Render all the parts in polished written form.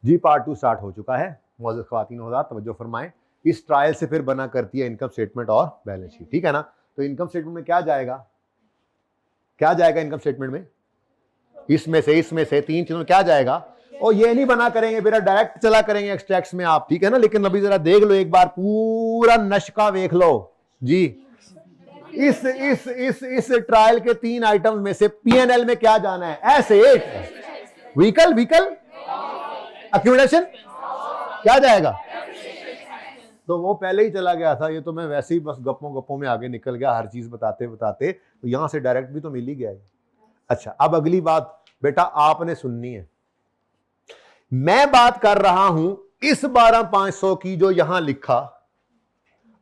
जी part 2 start हो चुका है। मौजूद ख्वातीन हज़रात तवज्जो फरमाएं। इस ट्रायल से फिर बना करती है इनकम स्टेटमेंट और बैलेंस शीट, ठीक है ना। तो इनकम स्टेटमेंट में क्या जाएगा, क्या जाएगा इनकम स्टेटमेंट में, इसमें से तीन चीजों में क्या जाएगा। और ये नहीं बना करेंगे बेटा, डायरेक्ट चला करेंगे एक्सट्रैक्ट्स में आप, ठीक है ना। लेकिन अभी जरा देख लो एक बार, पूरा नक्शा देख लो जी। इस ट्रायल के 3 आइटम में से पीएनएल में क्या जाना है, एसेट, व्हीकल अक्यूमुलेशन, क्या जाएगा। तो वो पहले ही चला गया था, ये तो मैं वैसे ही बस गप्पों में आगे निकल गया हर चीज बताते बताते, तो यहां से डायरेक्ट भी तो मिल ही गया है। अच्छा, अब अगली बात बेटा आपने सुननी है। मैं बात कर रहा हूं इस 12,500 की जो यहां लिखा,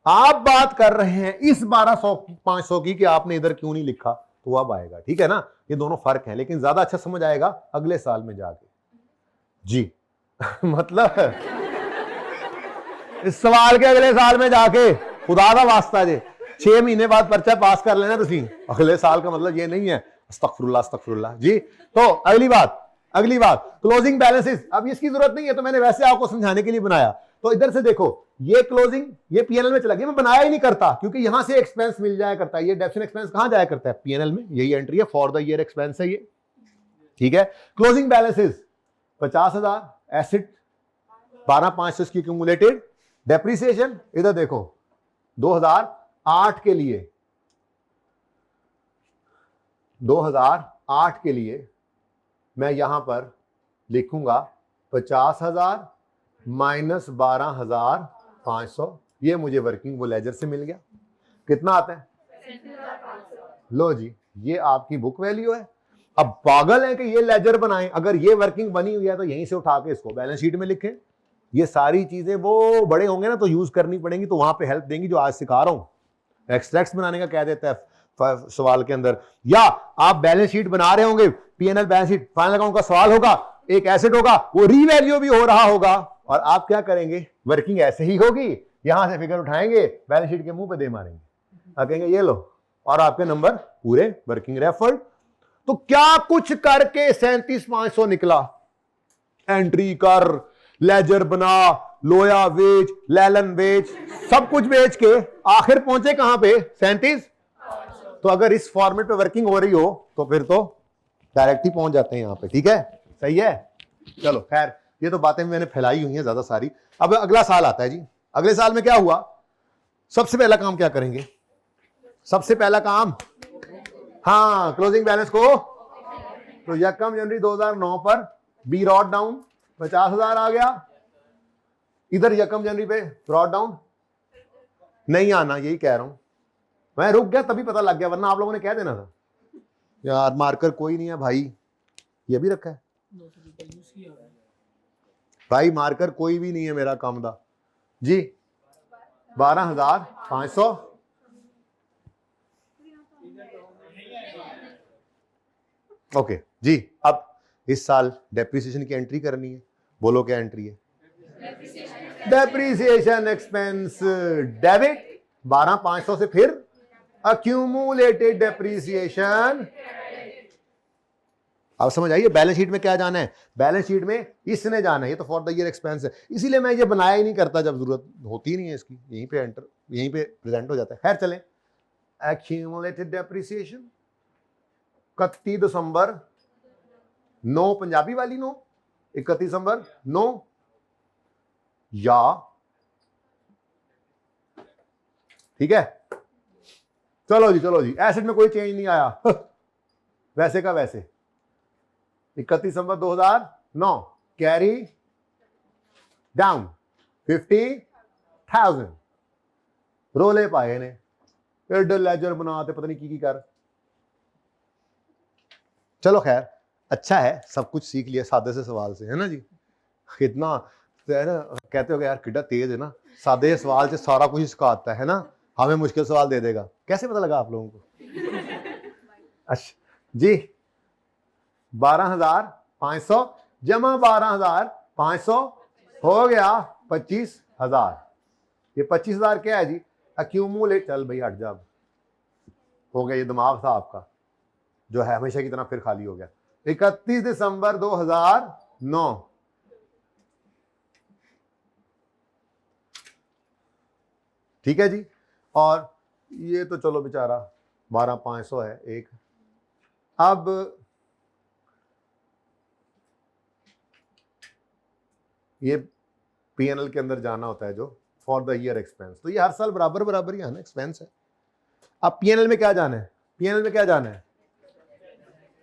आप बात कर रहे हैं इस 12,500 की कि आपने इधर क्यों नहीं लिखा, तो अब आएगा, ठीक है ना। ये दोनों फर्क है, लेकिन ज्यादा अच्छा समझ आएगा अगले साल में जाके जी। मतलब इस सवाल के अगले साल में जाके खुदा का वास्ता जे 6 महीने बाद पर्चा पास कर लेना तुसी, अगले साल का मतलब ये नहीं है अस्तगफिरुल्लाह जी। तो अगली बात क्लोजिंग बैलेंसेस। अब इसकी जरूरत नहीं है, तो मैंने वैसे आपको समझाने के लिए बनाया। तो इधर से देखो, ये क्लोजिंग ये पीएनएल में चला गया, मैं बनाया ही नहीं करता क्योंकि यहां से एक्सपेंस मिल जाया करता है। ये डेप्शन एक्सपेंस कहां जाया करता है, पीएनएल में। यही एंट्री है, फॉर द ईयर एक्सपेंस है ये, ठीक है। क्लोजिंग बैलेंसेस 50,000, एसेट 12,500 की क्यूमुलेटेड, डेप्रिसिएशन इधर देखो 2008 के लिए, 2008 के लिए मैं यहां पर लिखूंगा 50,000 माइनस 12,500, ये मुझे वर्किंग वो लेजर से मिल गया। कितना आता है, लो जी, ये आपकी बुक वैल्यू है। अब पागल है कि ये लेजर बनाएं, अगर ये वर्किंग बनी हुई है तो यहीं से उठा के इसको बैलेंस शीट में लिखें। ये सारी चीजें वो बड़े होंगे ना तो यूज करनी पड़ेंगी, तो वहां पे हेल्प देंगी जो आज सिखा रहा हूं। एक्सट्रैक्ट्स बनाने का कह देता है सवाल के अंदर, या आप बैलेंस शीट बना रहे होंगे, PNL balance sheet, final account का सवाल होगा, एक एसेट होगा, वो रीवैल्यू भी हो रहा होगा, और आप क्या करेंगे, वर्किंग ऐसे ही होगी, यहां से फिगर उठाएंगे, बैलेंस शीट के मुंह पे दे मारेंगे, आप कहेंगे ये लो, और आपके नंबर पूरे वर्किंग रेफर्ड। तो क्या कुछ करके 37,500 निकला। एंट्री कर, लेजर बना, लोया बेच, लैलन बेच, सब कुछ बेच के आखिर पहुंचे कहां पे, 37। तो अगर इस फॉर्मेट पे वर्किंग हो रही हो तो फिर तो डायरेक्ट ही पहुंच जाते हैं यहां पे, ठीक है, सही है। चलो खैर, ये तो बातें मैंने फैलाई हुई हैं ज्यादा सारी। अब अगला साल आता है जी। अगले साल में क्या हुआ, सबसे पहला काम क्या करेंगे, सबसे पहला काम, हाँ, क्लोजिंग बैलेंस को, तो 1 जनवरी 2009 पर बी रॉट डाउन 50,000 आ गया। इधर 1 जनवरी पे रॉट डाउन नहीं आना, यही कह रहा हूं मैं, रुक गया तभी पता लग गया, वरना आप लोगों ने कह देना था यार मार्कर कोई नहीं है भाई, ये भी रखा है भाई, मार्कर कोई भी नहीं है मेरा काम दा जी। 12,500 ओके जी। अब इस साल डेप्रिसिएशन की एंट्री करनी है, बोलो क्या एंट्री है, डेप्रिसिएशन एक्सपेंस डेबिट 12,500 से फिर अक्यूमुलेटेड डेप्रिसिएशन। अब समझ आइए बैलेंस शीट में क्या जाना है, बैलेंस शीट में इसने जाना है, ये तो फॉर द ईयर एक्सपेंस है, इसीलिए मैं ये बनाया ही नहीं करता, जब जरूरत होती नहीं है इसकी, यहीं पे एंटर, यहीं पे प्रेजेंट हो जाता है। खैर चलें, एक्यूमुलेटेड डेप्रिसिएशन 31 दिसंबर 9, पंजाबी वाली 9, 31 दिसंबर 9, या ठीक है। चलो जी, एसेट में कोई चेंज नहीं आया वैसे का वैसे। 31 दिसंबर 2009 कैरी डाउन 50,000 रोले पाए ने, फिर लेजर बनाते पता नहीं की कर। चलो खैर, अच्छा है, सब कुछ सीख लिया सादे से सवाल से, है ना जी। कितना है ना, कहते हो यार कितना तेज है ना, सादे सवाल से सारा कुछ इसका आता है ना, हमें मुश्किल सवाल दे देगा। कैसे पता लगा आप लोगों को अच्छा जी, 12,500 जमा 12,500 हो गया 25,000। ये 25,000 क्या है जी, अक्यूमुलेट, चल भाई हट जा, हो गया, ये दिमाग था आपका जो है हमेशा की तरह फिर खाली हो गया। 31 दिसंबर 2009 ठीक है जी। और ये तो चलो बेचारा 12,500 है एक। अब ये P&L के अंदर जाना होता है जो फॉर द ईयर एक्सपेंस, तो ये हर साल बराबर बराबर ही है ना, एक्सपेंस है। अब P&L में क्या जाना है, P&L में क्या जाना है,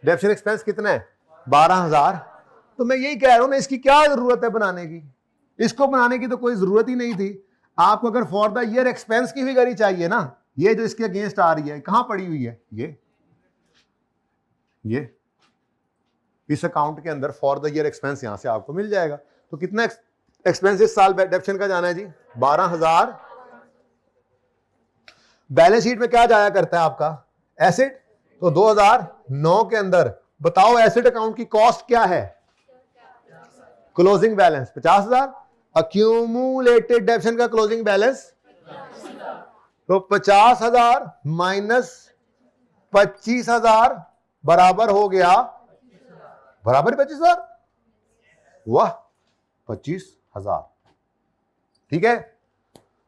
डेप्शन एक्सपेंस कितना है 12,000। तो मैं यही कह रहा हूं ना, इसकी क्या जरूरत है बनाने की, इसको बनाने की तो कोई जरूरत ही नहीं थी। आपको अगर फॉर द ईयर एक्सपेंस की फिगर ही चाहिए ना, ये जो इसके अगेंस्ट आ रही है कहां पड़ी हुई है, ये इस अकाउंट के अंदर फॉर द ईयर एक्सपेंस यहां से आपको मिल जाएगा। तो कितना एक्सपेंस इस साल डेप्शन का जाना है जी 12,000। बैलेंस शीट में क्या जाया करता है आपका एसेट, तो 2009 के अंदर बताओ एसेट अकाउंट की कॉस्ट क्या है, क्लोजिंग बैलेंस 50,000, अक्यूमुलेटेड डेप्शन का क्लोजिंग बैलेंस, तो 50,000 माइनस 25,000 बराबर हो गया, बराबर 25,000, वाह 25,000। ठीक है,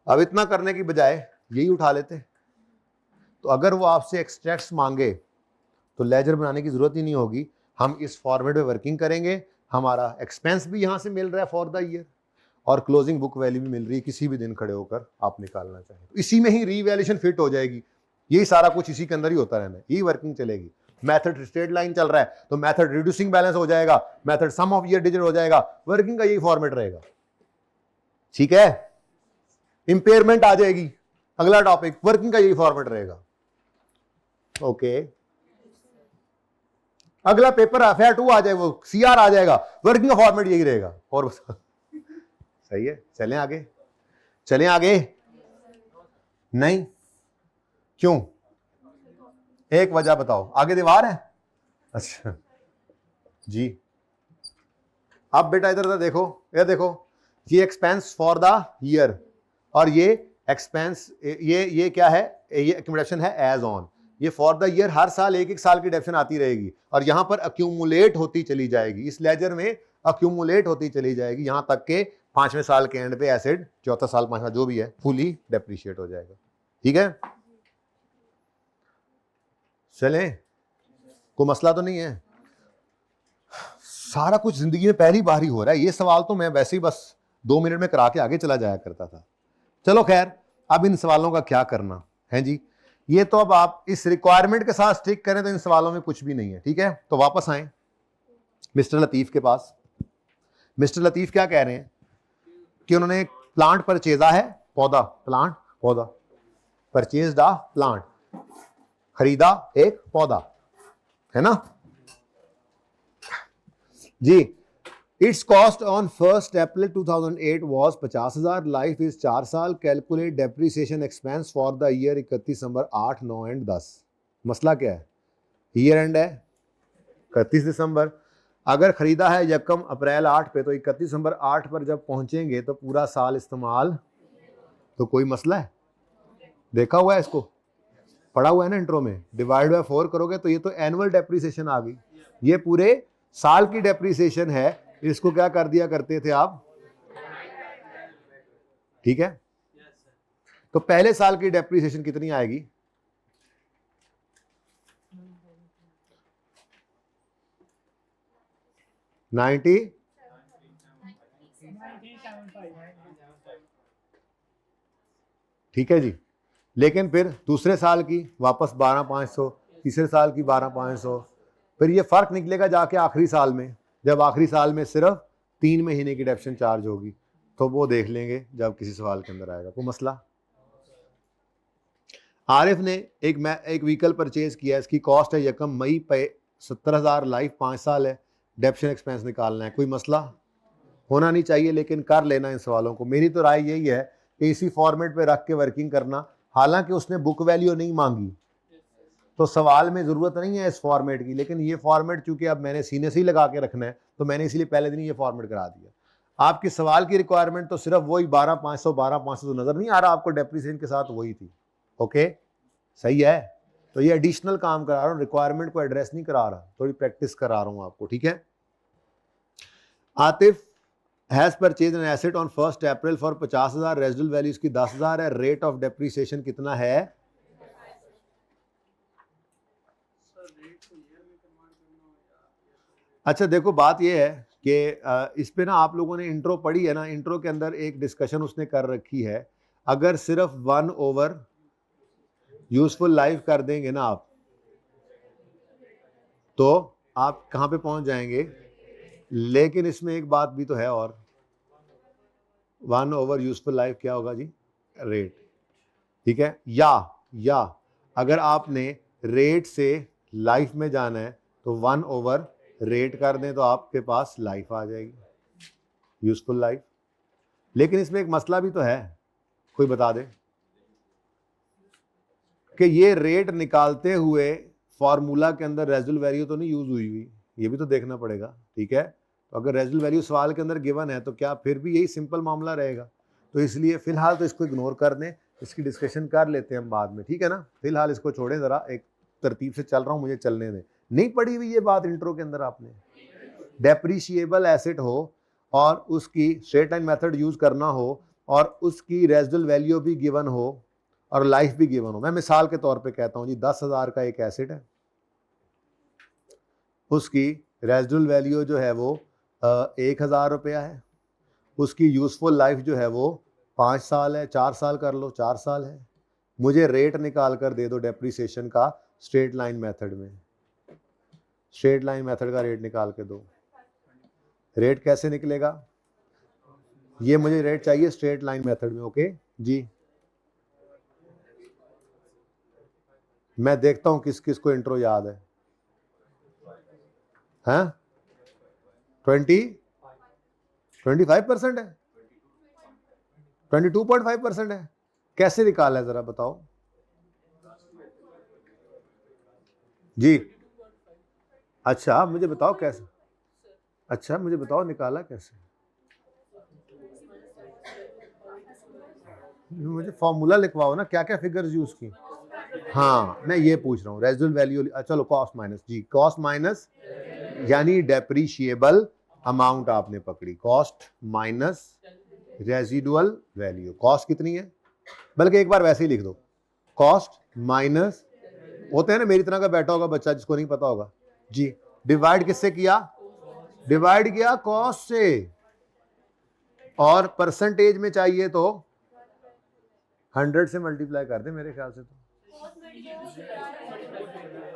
अब इतना करने की बजाय यही उठा लेते। तो अगर वो आपसे एक्सट्रैक्ट्स मांगे तो लेजर बनाने की जरूरत ही नहीं होगी, हम इस फॉर्मेट में वर्किंग करेंगे, हमारा एक्सपेंस भी यहां से मिल रहा है फॉर द ईयर और क्लोजिंग बुक वैल्यू भी मिल रही है, किसी भी दिन खड़े होकर आप निकालना चाहें तो इसी में ही रीवैल्यूएशन फिट हो जाएगी। यही सारा कुछ इसी के अंदर ही होता रहना है, यही वर्किंग चलेगी। मेथड स्ट्रेट लाइन चल रहा है तो मेथड रिड्यूसिंग बैलेंस हो जाएगा, method sum of year digit हो जाएगा, वर्किंग का यही फॉर्मेट रहेगा। ठीक है, इंपेयरमेंट आ जाएगी, अगला टॉपिक, वर्किंग का यही फॉर्मेट रहेगा। ओके, अगला पेपर FR 2 आ जाए, वो CR आ जाएगा, वर्किंग का फॉर्मेट यही रहेगा। और सही है, चलें आगे, चलें आगे। नहीं, क्यों, एक वजह बताओ, आगे दीवार है। अच्छा जी, अब बेटा इधर देखो, ये देखो, ये एक्सपेंस फॉर द ईयर और ये एक्सपेंस, ये क्या है, ये एक्यूमुलेशन है एज ऑन। ये फॉर द ईयर हर साल एक साल की डेप्शन आती रहेगी और यहां पर अक्यूमुलेट होती चली जाएगी, इस लेजर में अक्यूमुलेट होती चली जाएगी यहां तक के 5वें साल के एंड पे एसेट, चौथा साल 5वां जो भी है, फुली डेप्रिशिएट हो जाएगा। ठीक है, चले, कोई मसला तो नहीं है। सारा कुछ जिंदगी में पहली बार ही हो रहा है, ये सवाल तो मैं वैसे ही बस 2 मिनट में करा के आगे चला जाया करता था। चलो खैर, अब इन सवालों का क्या करना है जी, ये तो अब आप इस रिक्वायरमेंट के साथ स्टिक करें तो इन सवालों में कुछ भी नहीं है। ठीक है, तो वापस आए मिस्टर लतीफ के पास। मिस्टर लतीफ क्या कह रहे हैं कि उन्होंने एक प्लांट परचेजा है, पौधा, प्लांट पौधा, परचेज्ड अ प्लांट, खरीदा एक पौधा, है ना जी। It's cost on 1 April 2008 was 50,000, life is 4 साल, calculate depreciation expense for the year 31 December 8, 9 and 10। मसला क्या है, ईयर एंड है 31 दिसंबर, अगर खरीदा है यकम अप्रैल 8 पे, तो 31 दिसंबर 8 पर जब पहुंचेंगे तो पूरा साल इस्तेमाल, तो कोई मसला है, देखा हुआ है इसको, पढ़ा हुआ है ना इंट्रो में, डिवाइड बाय 4 करोगे तो ये तो एनुअल डेप्रिसिएशन आ गई, ये पूरे साल की डेप्रिसिएशन है, इसको क्या कर दिया करते थे आप। ठीक है, तो पहले साल की डेप्रिसिएशन कितनी आएगी, 90, ठीक है जी। लेकिन फिर दूसरे साल की वापस 12,500, तीसरे साल की 12,500, फिर ये फर्क निकलेगा जाके आखिरी साल में, जब आखिरी साल में सिर्फ 3 महीने की डेप्शन चार्ज होगी, तो वो देख लेंगे जब किसी सवाल के अंदर आएगा। कोई मसला। आरिफ ने एक व्हीकल परचेज किया, इसकी कॉस्ट है यकम मई पे 70,000, लाइफ 5 साल है, डेप्शन एक्सपेंस निकालना है, कोई मसला होना नहीं चाहिए, लेकिन कर लेना इन सवालों को। मेरी तो राय यही है कि इसी फॉर्मेट पे रख के वर्किंग करना, हालांकि उसने बुक वैल्यू नहीं मांगी तो सवाल में जरूरत नहीं है इस फॉर्मेट की, लेकिन ये फॉर्मेट चूंकि अब मैंने सीने से ही लगा के रखना है तो मैंने इसलिए पहले दिन ये फॉर्मेट करा दिया। आपके सवाल की रिक्वायरमेंट तो सिर्फ वही 12,500 तो नजर नहीं आ रहा आपको, डेप्रिसिएशन के साथ वही थी। ओके, सही है, तो ये एडिशनल काम करा रहा हूँ, रिक्वायरमेंट को एड्रेस नहीं करा रहा, थोड़ी प्रैक्टिस करा रहा हूँ आपको। ठीक है, Atif has purchase an asset on 1 April for 50,000, residual value इसकी 10,000 है, रेट ऑफ डेप्रिसिएशन कितना है? अच्छा देखो बात ये है कि इस पे ना आप लोगों ने इंट्रो पढ़ी है ना, इंट्रो के अंदर एक डिस्कशन उसने कर रखी है, अगर सिर्फ 1 ओवर यूजफुल लाइफ कर देंगे ना आप, तो आप कहाँ पे पहुंच जाएंगे। लेकिन इसमें एक बात भी तो है, और 1 ओवर यूजफुल लाइफ क्या होगा जी? रेट। ठीक है, या अगर आपने रेट से लाइफ में जाना है तो 1 ओवर रेट कर दें तो आपके पास लाइफ आ जाएगी, यूजफुल लाइफ। लेकिन इसमें एक मसला भी तो है, कोई बता दे कि ये रेट निकालते हुए फॉर्मूला के अंदर रेजिडुअल वैल्यू तो नहीं यूज हुई, ये भी तो देखना पड़ेगा। ठीक है, तो अगर रेजिडुअल वैल्यू सवाल के अंदर गिवन है तो क्या फिर भी यही सिंपल मामला रहेगा? तो इसलिए फिलहाल तो इसको इग्नोर कर दें, इसकी डिस्कशन कर लेते हैं हम बाद में, ठीक है ना। फिलहाल इसको छोड़ें, जरा एक तरतीब से चल रहा हूँ, मुझे चलने दें। नहीं पढ़ी हुई ये बात इंट्रो के अंदर आपने? डेप्रिशिएबल एसेट हो और उसकी स्ट्रेट लाइन मेथड यूज करना हो और उसकी रेजिडुअल वैल्यू भी गिवन हो और लाइफ भी गिवन हो। मैं मिसाल के तौर पे कहता हूं जी, 10,000 का एक एसेट है, उसकी रेजिडुअल वैल्यू जो है वो 1,000 रुपया है, उसकी यूजफुल लाइफ जो है वो 5 साल है, 4 साल कर लो, 4 साल है। मुझे रेट निकाल कर दे दो डेप्रिसिएशन का स्ट्रेट लाइन मेथड में, स्ट्रेट लाइन मेथड का रेट निकाल के दो। रेट कैसे निकलेगा? ये मुझे रेट चाहिए स्ट्रेट लाइन मेथड में। ओके जी, मैं देखता हूं किस किस को इंट्रो याद है। हैं 25% है, 22.5% है। कैसे निकाला है जरा बताओ जी। अच्छा मुझे बताओ कैसे, अच्छा मुझे बताओ निकाला कैसे? मुझे फॉर्मूला लिखवाओ ना, क्या क्या फिगर्स यूज की। हाँ मैं ये पूछ रहा हूँ, रेजिडुअल वैल्यू, चलो कॉस्ट माइनस जी, कॉस्ट माइनस यानी डेप्रिशिएबल अमाउंट आपने पकड़ी, cost minus residual value. Cost कितनी है? बल्कि एक बार वैसे ही लिख दो, कॉस्ट माइनस, होते हैं ना मेरी तरह का बैठा होगा बच्चा जिसको नहीं पता होगा जी, डिवाइड किससे किया? डिवाइड किया कॉस्ट से, और परसेंटेज में चाहिए तो 100 से मल्टीप्लाई कर दे मेरे ख्याल से तो।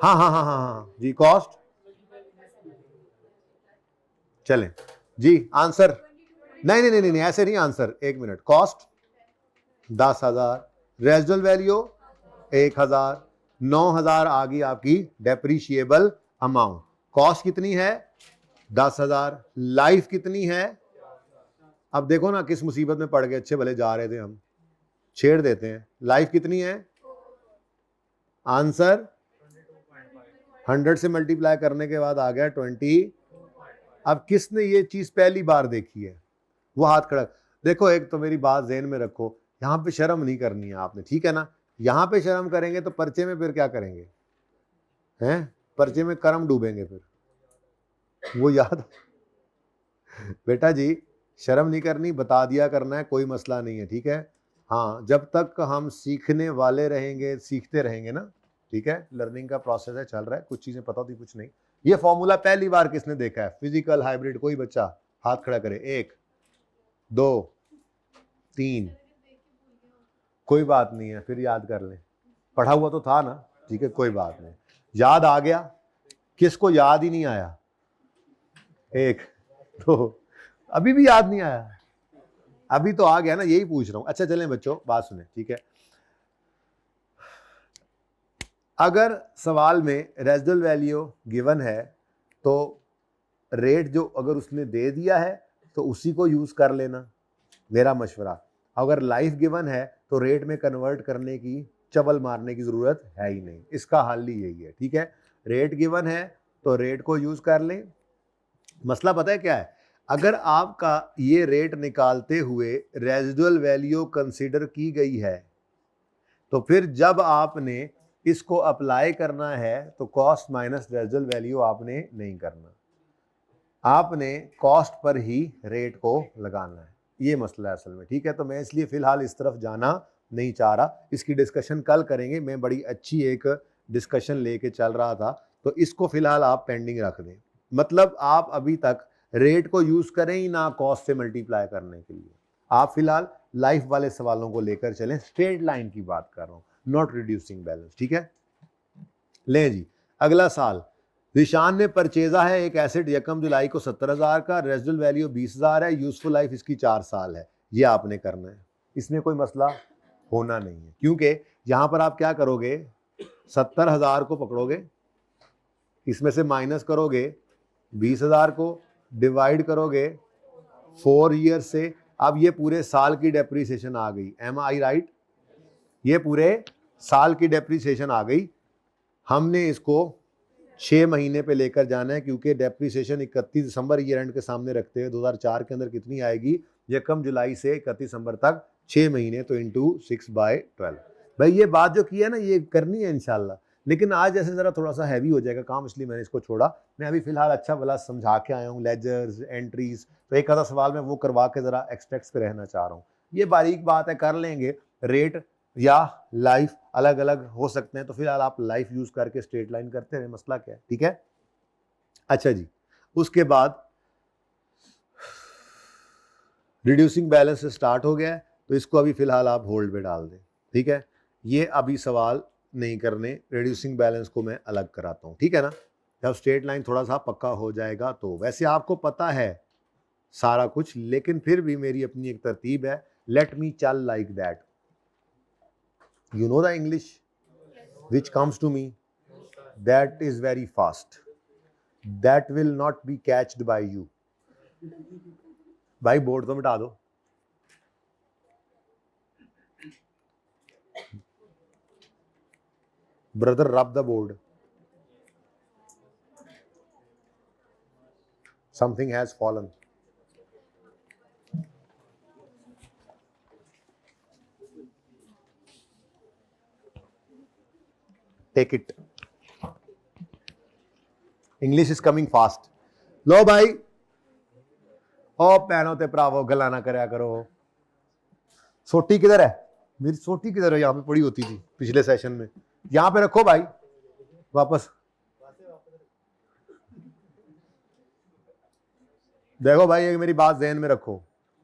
हाँ हाँ हाँ हाँ हाँ जी, कॉस्ट, चलें जी आंसर। नहीं नहीं नहीं नहीं ऐसे नहीं आंसर, एक मिनट। कॉस्ट 10,000, रेजिडुअल वैल्यू 1,000, 9,000 आ गई आपकी डेप्रिशिएबल अमाउंट। कॉस्ट कितनी है? 10,000। लाइफ कितनी है? अब देखो ना किस मुसीबत में पड़ गए, अच्छे भले जा रहे थे हम, छेड़ देते हैं। लाइफ कितनी है? आंसर 100 से मल्टीप्लाई करने के बाद आ गया 20। अब किसने ये चीज पहली बार देखी है वो हाथ खड़ा। देखो एक तो मेरी बात ज़हन में रखो, यहाँ पे शर्म नहीं करनी है आपने, ठीक है ना। यहाँ पे शर्म करेंगे तो पर्चे में फिर क्या करेंगे? हैं पर्चे में कर्म डूबेंगे फिर, वो याद। बेटा जी शर्म नहीं करनी, बता दिया करना है, कोई मसला नहीं है, ठीक है। हाँ जब तक हम सीखने वाले रहेंगे, सीखते रहेंगे ना, ठीक है। लर्निंग का प्रोसेस है, चल रहा है, कुछ चीजें पता होती कुछ नहीं। ये फॉर्मूला पहली बार किसने देखा है? फिजिकल हाइब्रिड कोई बच्चा हाथ खड़ा करे। 1 2 3, कोई बात नहीं है, फिर याद कर लें, पढ़ा हुआ तो था ना, ठीक है कोई बात नहीं। याद आ गया? किसको याद ही नहीं आया? 1 2, अभी भी याद नहीं आया? अभी तो आ गया ना, यही पूछ रहा हूं। अच्छा चलें बच्चों बात सुने, ठीक है। अगर सवाल में रेजिडुअल वैल्यू गिवन है तो रेट जो अगर उसने दे दिया है तो उसी को यूज कर लेना, मेरा मशवरा। अगर लाइफ गिवन है तो रेट में कन्वर्ट करने की, चबल मारने की जरूरत है ही नहीं, इसका हल ही यही है, ठीक है। रेट गिवन है तो रेट को यूज कर लें। मसला पता है क्या है? अगर आपका ये रेट निकालते हुए रेजिडुअल वैल्यू कंसीडर की गई है तो फिर जब आपने इसको अप्लाई करना है तो कॉस्ट माइनस रेजिडुअल वैल्यू आपने नहीं करना। आपने कॉस्ट पर ही रेट को लगाना है, ये मसला है असल में, ठीक है। तो मैं इसलिए फिलहाल इस तरफ जाना नहीं चाह रहा, इसकी डिस्कशन कल करेंगे। मैं बड़ी अच्छी एक डिस्कशन लेके चल रहा था, तो इसको फिलहाल आप पेंडिंग रख दें। मतलब आप अभी तक रेट को यूज करें ही ना कॉस्ट से मल्टीप्लाई करने के लिए, आप फिलहाल लाइफ वाले सवालों को लेकर चलें। स्ट्रेट लाइन की बात कर रहा हूं, नॉट रिड्यूसिंग बैलेंस, ठीक है। ले जी, अगला साल रिशान ने परचेजा है एक एसेट यकम जुलाई को 70,000 का, रेजिडुअल वैल्यू 20,000 है, यूजफुल लाइफ इसकी 4 साल है। ये आपने करना है, इसमें कोई मसला होना नहीं है, क्योंकि यहां पर आप क्या करोगे, 70,000 को पकड़ोगे, इसमें से माइनस करोगे 20,000 को, डिवाइड करोगे 4 ईयर से। अब ये पूरे साल की डेप्रीसिएशन आ गई, एम आई राइट, ये पूरे साल की डेप्रीसिएशन आ गई। हमने इसको 6 महीने पे लेकर जाना है, क्योंकि डेप्रीसिएशन 31 दिसंबर ईयर एंड के सामने रखते हुए 2004 के अंदर कितनी आएगी, यकम जुलाई से 31 दिसंबर तक 6 महीने, तो इंटू 6/12। भाई ये बात जो की है ना, ये करनी है इंशाल्लाह, लेकिन आज ऐसे ज़रा थोड़ा सा हैवी हो जाएगा काम, इसलिए मैंने इसको छोड़ा। मैं अभी फिलहाल अच्छा भला समझा के आया हूँ, लेजर्स, एंट्रीज, तो एक आधा सवाल मैं वो करवा के ज़रा एक्सट्रैक्ट्स पे रहना चाह रहा हूँ। ये बारीक बात है, कर लेंगे। रेट या लाइफ अलग अलग हो सकते हैं, तो फिलहाल आप लाइफ यूज करके स्ट्रेट लाइन करते रहे, मसला क्या है, ठीक है। अच्छा जी, उसके बाद रिड्यूसिंग बैलेंस से स्टार्ट हो गया है, तो इसको अभी फिलहाल आप होल्ड पे डाल दें, ठीक है। ये अभी सवाल नहीं करने, रिड्यूसिंग बैलेंस को मैं अलग कराता हूं, ठीक है ना। जब स्ट्रेट लाइन थोड़ा सा पक्का हो जाएगा, तो वैसे आपको पता है सारा कुछ, लेकिन फिर भी मेरी अपनी एक तरतीब है, लेट मी चल like that. You know the English which comes to me? That is very fast. That will not be catched by you. भाई बोर्ड तो मिटा दो। Brother, rub the board. Something has fallen. Take it. English is coming fast. लो भाई, ओ पैनों ते भरावो गला ना करया करो। सोटी किधर है? मेरी सोटी किधर है? यहाँ पे पड़ी होती थी पिछले सेशन में, यहाँ पे रखो भाई, वापस देखो भाई, ये मेरी बात ज़हन में रखो,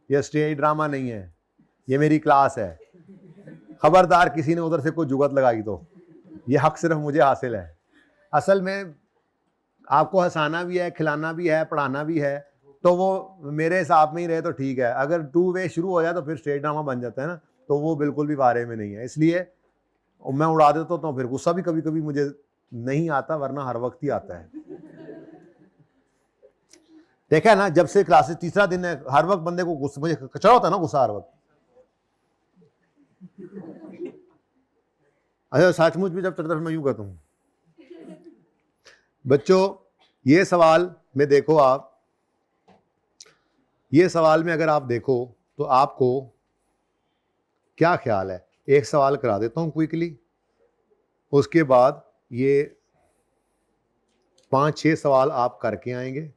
ये स्टेज ड्रामा नहीं है, ये मेरी क्लास है। खबरदार किसी ने उधर से कोई जुगत लगाई तो ये हक सिर्फ मुझे हासिल है। असल में आपको हंसाना भी है, खिलाना भी है, पढ़ाना भी है, तो वो मेरे हिसाब में ही रहे तो ठीक है। अगर 2 वे शुरू हो जाए तो फिर स्टेज ड्रामा बन जाता है ना, तो वो बिल्कुल भी बारे में नहीं है। इसलिए मैं उड़ा देता हूँ, फिर गुस्सा भी कभी कभी मुझे नहीं आता, वरना हर वक्त ही आता है। देखा है ना, जब से क्लासेस तीसरा दिन है, हर वक्त बंदे को गुस्सा, मुझे कचरा होता है ना गुस्सा हर वक्त। अच्छा, सचमुच भी जब चढ़ता मैं यूं कहता हूं। बच्चों, ये सवाल में देखो आप, ये सवाल में अगर आप देखो तो आपको क्या ख्याल है, एक सवाल करा देता हूं क्विकली, उसके बाद ये 5-6 सवाल आप करके आएंगे,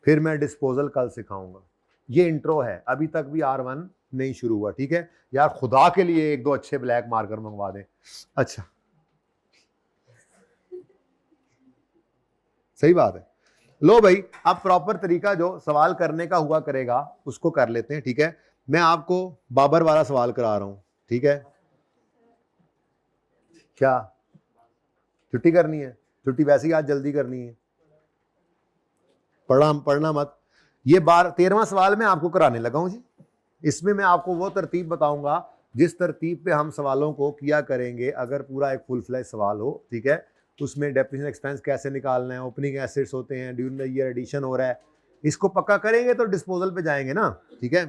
फिर मैं डिस्पोजल कल सिखाऊंगा। ये इंट्रो है, अभी तक भी R1 नहीं शुरू हुआ, ठीक है यार। खुदा के लिए 1-2 अच्छे ब्लैक मार्कर मंगवा दें। अच्छा, सही बात है। लो भाई, अब प्रॉपर तरीका जो सवाल करने का हुआ करेगा उसको कर लेते हैं, ठीक है। मैं आपको बाबर वाला सवाल करा रहा हूं, ठीक है। क्या छुट्टी करनी है? छुट्टी वैसे ही आज जल्दी करनी है, पढ़ना मत। ये 13वां सवाल मैं आपको कराने लगा हूं जी। इसमें मैं आपको वो तरतीब बताऊंगा जिस तरतीब पे हम सवालों को किया करेंगे अगर पूरा एक फुल फ्लैश सवाल हो, ठीक है। उसमें डेप्रिसिएशन एक्सपेंस कैसे निकालना है, ओपनिंग एसेट्स होते हैं, ड्यूरिंग द ईयर एडिशन हो रहा है, इसको पक्का करेंगे तो डिस्पोजल पे जाएंगे ना, ठीक है।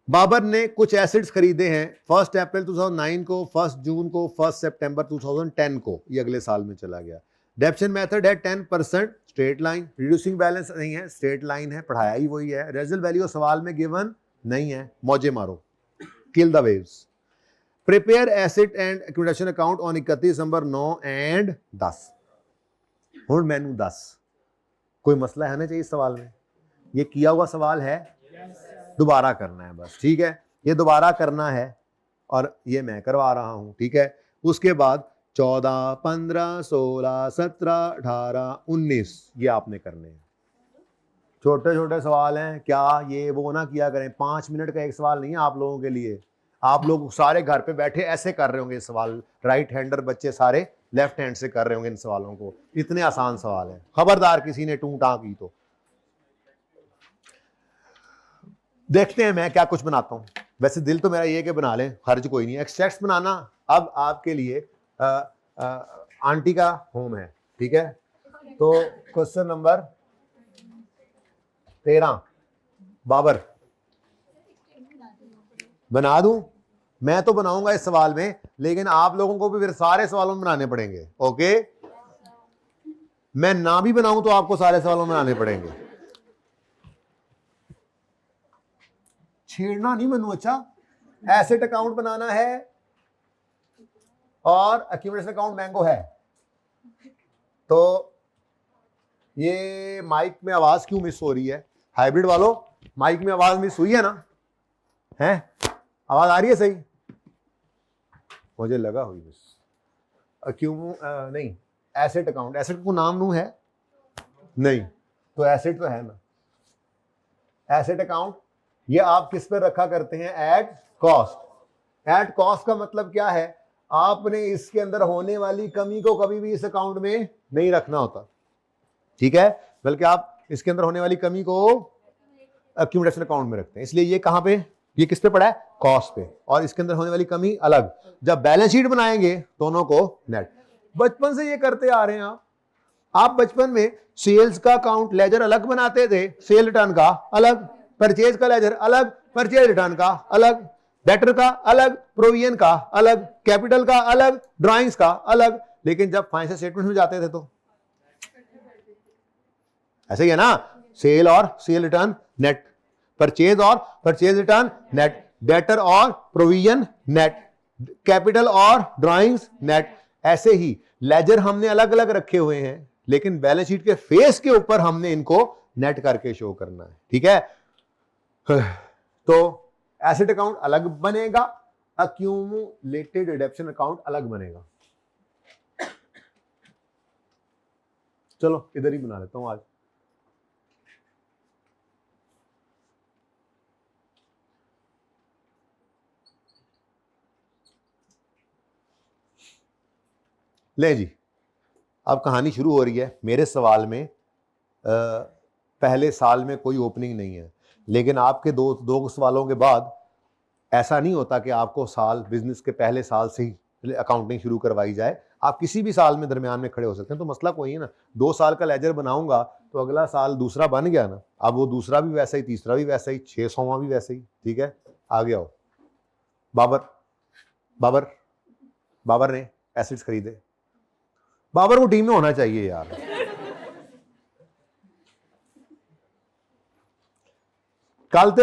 बाबर ने कुछ एसेट्स खरीदे हैं 1 अप्रैल 2009 को, 1 जून को, 1 सितंबर 2010 को, ये अगले साल में चला गया। डेप्शन मेथड है 10%, स्ट्रेट लाइन। रिड्यूसिंग बैलेंस नहीं है, स्ट्रेट लाइन है, पढ़ाया ही वही है। रेजिडुअल वैल्यू सवाल में गिवन नहीं है, मौजे मारो, kill the waves. Prepare asset and acquisition account on 31 December 9 and 10। हुण मैनू दस कोई मसला है ना चाहिए इस सवाल में? ये किया हुआ सवाल है, दोबारा करना है बस, ठीक है? ये दोबारा करना है और ये मैं करवा रहा हूं, ठीक है? उसके बाद 14, 15, 16, 17, 18, 19 ये आपने करने हैं। छोटे छोटे सवाल हैं, क्या ये वो ना किया करें। 5 मिनट का एक सवाल नहीं है आप लोगों के लिए। आप लोग सारे घर पे बैठे ऐसे कर रहे होंगे सवाल, राइट हैंडर बच्चे सारे लेफ्ट हैंड से कर रहे होंगे इन सवालों को। इतने आसान सवाल हैं, खबरदार किसी ने टू टां की तो। देखते हैं मैं क्या कुछ बनाता हूं। वैसे दिल तो मेरा ये कि बना लें, हर्ज कोई नहीं। एक्सट्रैक्ट्स बनाना अब आपके लिए आंटी का होम है, ठीक है? तो क्वेश्चन नंबर 13 बाबर बना दूं? मैं तो बनाऊंगा इस सवाल में, लेकिन आप लोगों को भी फिर सारे सवालों में बनाने पड़ेंगे। ओके, मैं ना भी बनाऊं तो आपको सारे सवालों में बनाने पड़ेंगे। छेड़ना नहीं मनु। अच्छा, एसेट अकाउंट बनाना है और एक्यूमुलेशन अकाउंट मैंगो है। तो ये माइक में आवाज क्यों मिस हो रही है? हाइब्रिड वालों, माइक में आवाज मिस हुई है ना? है आवाज आ रही है सही? मुझे लगा हुई मिस। नहीं, एसेट अकाउंट, एसेट को नाम नू है नहीं, तो एसेट तो है ना। एसेट अकाउंट ये आप किस पर रखा करते हैं? At cost. एट कॉस्ट का मतलब क्या है? आपने इसके अंदर होने वाली कमी को कभी भी इस अकाउंट में नहीं रखना होता, ठीक है? बल्कि आप इसके अंदर होने वाली कमी को एक्यूमुलेशन अकाउंट में रखते हैं। इसलिए ये कहां पे, ये किस पे पड़ा है? कॉस्ट पे। और इसके अंदर होने वाली कमी अलग। जब बैलेंस शीट बनाएंगे दोनों को नेट। बचपन से ये करते आ रहे हैं आप बचपन में सेल्स का अकाउंट लेजर अलग बनाते थे, सेल रिटर्न का अलग, परचेज का लेजर अलग, परचेज रिटर्न का अलग, डेटर का अलग, प्रोविजन का अलग, कैपिटल का अलग, ड्राइंग्स का अलग। लेकिन जब फाइनेंशियल स्टेटमेंट में जाते थे तो ऐसे ही है ना, सेल और सेल रिटर्न नेट, परचेज और परचेज रिटर्न नेट, डेटर और प्रोविजन नेट, कैपिटल और ड्राइंग्स नेट। ऐसे ही लेजर हमने अलग अलग रखे हुए हैं, लेकिन बैलेंस शीट के फेस के ऊपर हमने इनको नेट करके शो करना है, ठीक है? तो एसेट अकाउंट अलग बनेगा, एक्यूमुलेटेड रिडक्शन अकाउंट अलग बनेगा। चलो इधर ही बना लेता हूं आज। ले जी, अब कहानी शुरू हो रही है। मेरे सवाल में पहले साल में कोई ओपनिंग नहीं है, लेकिन आपके दो सवालों के बाद ऐसा नहीं होता कि आपको साल बिजनेस के पहले साल से ही अकाउंटिंग शुरू करवाई जाए। आप किसी भी साल में दरमियान में खड़े हो सकते हैं, तो मसला कोई है ना। 2 साल का लेजर बनाऊंगा तो अगला साल दूसरा बन गया ना, अब वो दूसरा भी वैसा ही, तीसरा भी वैसा ही, 600वां भी वैसे ही, ठीक है? आगे आओ। बाबर बाबर बाबर ने एसेट्स खरीदे। बाबर को टीम में होना चाहिए यार। कल तो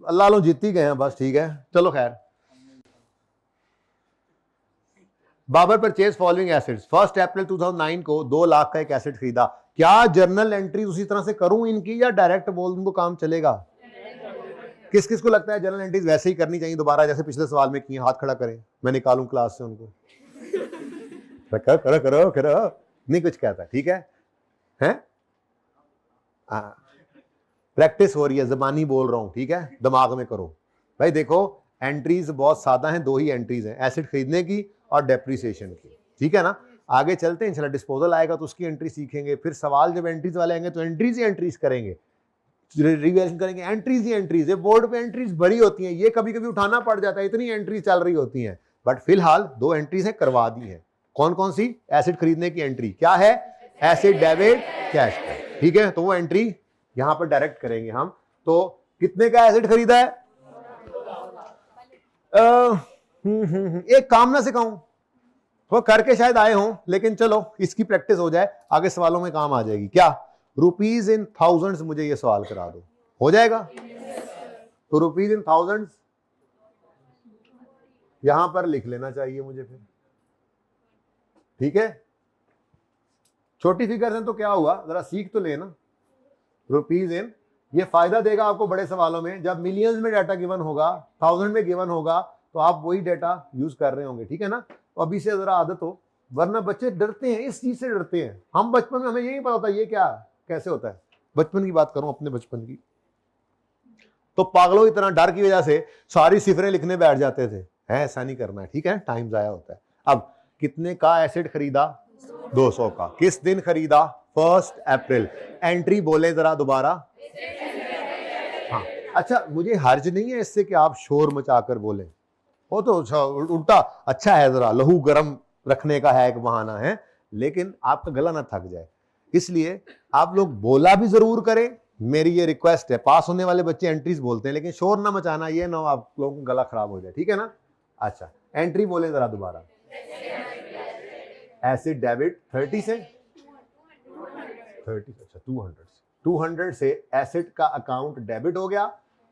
अल्लाह लो जीत ही गए हैं बस, ठीक है? चलो खैर। Babur purchase following assets. 1 April 2009 को 2 लाख का एक एसेट खरीदा। क्या जर्नल एंट्री उसी तरह से करूं इनकी, या डायरेक्ट बोल दूं तो काम चलेगा? किस किस को लगता है जनरल एंट्रीज वैसे ही करनी चाहिए दोबारा, जैसे पिछले सवाल में किए? हाथ खड़ा करें, मैं निकालूं क्लास से उनको। करो करो करो करो, नहीं कुछ कहता, ठीक है? हैं? प्रैक्टिस हो रही है, जबानी बोल रहा हूं, ठीक है? दिमाग में करो भाई। देखो एंट्रीज बहुत सादा हैं, 2 ही एंट्रीज हैं, एसेट खरीदने की और डेप्रिसिएशन की, ठीक है ना? आगे चलते हैं इंशाल्लाह। डिस्पोजल आएगा तो उसकी एंट्री सीखेंगे, फिर सवाल जब एंट्रीज वाले आएंगे तो एंट्रीज ही एंट्रीज करेंगे, रिवैल्यूएशन करेंगे। एंट्रीज ही एंट्रीज है, बोर्ड पे एंट्रीज भरी होती हैं, ये कभी कभी उठाना पड़ जाता है, इतनी एंट्रीज चल रही होती हैं। बट फिलहाल 2 एंट्रीज है, करवा दी है। कौन कौन सी? एसेट खरीदने की एंट्री क्या है? एसेट डेबिट कैश, ठीक है? तो वो एंट्री यहां पर डायरेक्ट करेंगे हम। तो कितने का एसेट खरीदा है? एक काम ना सिखाऊं, वो करके शायद आए हों, लेकिन चलो इसकी प्रैक्टिस हो जाए, आगे सवालों में काम आ जाएगी। क्या रुपीज इन थाउजेंड्स मुझे ये सवाल करा दो, हो जाएगा? तो रुपीज इन थाउजेंड्स यहां पर लिख लेना चाहिए मुझे फिर, ठीक है? छोटी फिगर्स हैं तो क्या हुआ, जरा सीख तो लेना। रुपीज इन, ये फायदा देगा आपको बड़े सवालों में, जब मिलियंस में डाटा गिवन होगा, 1000 में गिवन होगा, तो आप वही डाटा यूज कर रहे होंगे, ठीक है ना। तो अभी से जरा आदत हो, वरना बच्चे डरते हैं, इस चीज से डरते हैं। हम बचपन में हमें यही पता होता है ये क्या कैसे होता है, बचपन की बात करूं अपने बचपन की, तो पागलों की तरह डर की वजह से सारी सिफरें लिखने बैठ जाते थे। है ऐसा नहीं करना है, ठीक है, टाइम जाया होता है। अब कितने का एसिड खरीदा? 200 का। किस दिन खरीदा? 1 अप्रैल। एंट्री बोले जरा दोबारा। हाँ, अच्छा, मुझे हर्ज नहीं है इससे कि आप शोर मचाकर बोले, वो तो उल्टा अच्छा है, जरा लहू गर्म रखने का है, एक बहाना है, लेकिन आपका गला ना थक जाए, इसलिए आप लोग बोला भी जरूर करें। मेरी ये रिक्वेस्ट है, पास होने वाले बच्चे एंट्रीज बोलते हैं, लेकिन शोर ना मचाना, ये ना आप लोगों का गला खराब हो जाए, ठीक है ना। अच्छा, एंट्री बोले जरा दोबारा। एसिड डेबिट 30 से 30, अच्छा 200 से एसिड का अकाउंट डेबिट हो गया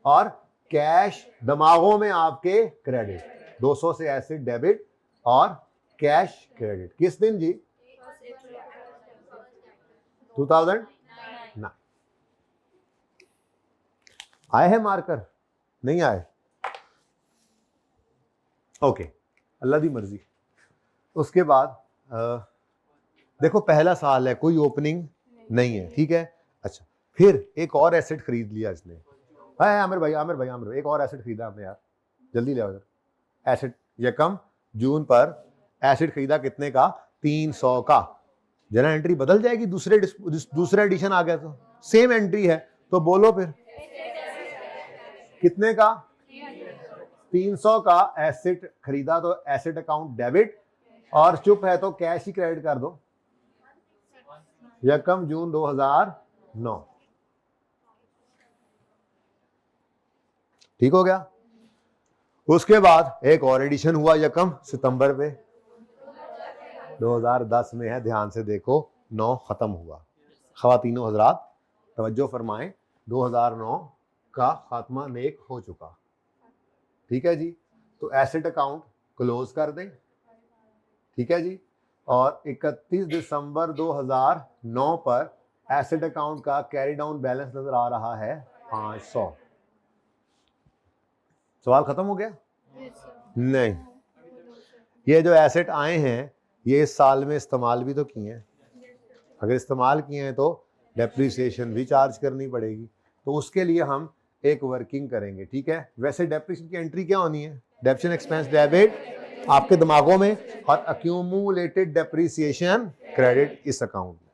और कैश दिमागों में आपके क्रेडिट। 200 से एसिड डेबिट और कैश क्रेडिट। किस दिन जी? 2009। आए हैं मार्कर? नहीं आए? ओके, अल्लाह दी मर्जी। उसके बाद देखो पहला साल है, कोई ओपनिंग नहीं है, ठीक है। अच्छा, फिर एक और एसेट खरीद लिया इसने। है आमिर भाई, आमिर भाई, आमिर भाई, एक और एसेट खरीदा हमने यार, जल्दी ले आओ यार। एसेट यकम जून पर एसेट खरीदा, कितने का? 300 का। जरा एंट्री बदल जाएगी, दूसरा एडिशन आ गया तो सेम एंट्री है, तो बोलो फिर कितने का? 300 का एसेट खरीदा, तो एसेट अकाउंट डेबिट, और चुप है तो कैश ही क्रेडिट कर दो। यकम जून 2009, ठीक हो गया। उसके बाद एक और एडिशन हुआ यकम सितंबर पे, 2010 में है, ध्यान से देखो, 9 खत्म हुआ। ख़वातीनो हजरात तवज्जो फरमाएं, 2009 का खात्मा नेक हो चुका, ठीक है जी। तो एसेट अकाउंट क्लोज कर दें, ठीक है जी। और 31 दिसंबर 2009 पर एसेट अकाउंट का कैरी डाउन बैलेंस नजर आ रहा है 500। सवाल खत्म हो गया? नहीं, ये जो एसेट आए हैं ये इस साल में इस्तेमाल भी तो किए हैं, अगर इस्तेमाल किए हैं तो डेप्रिसिएशन भी चार्ज करनी पड़ेगी, तो उसके लिए हम एक वर्किंग करेंगे, ठीक है। वैसे डेप्रिसिएशन की एंट्री क्या होनी है? डेप्रिसिएशन एक्सपेंस डेबिट आपके दिमागों में, और अक्यूमुलेटेड डेप्रिसिएशन क्रेडिट इस अकाउंट में,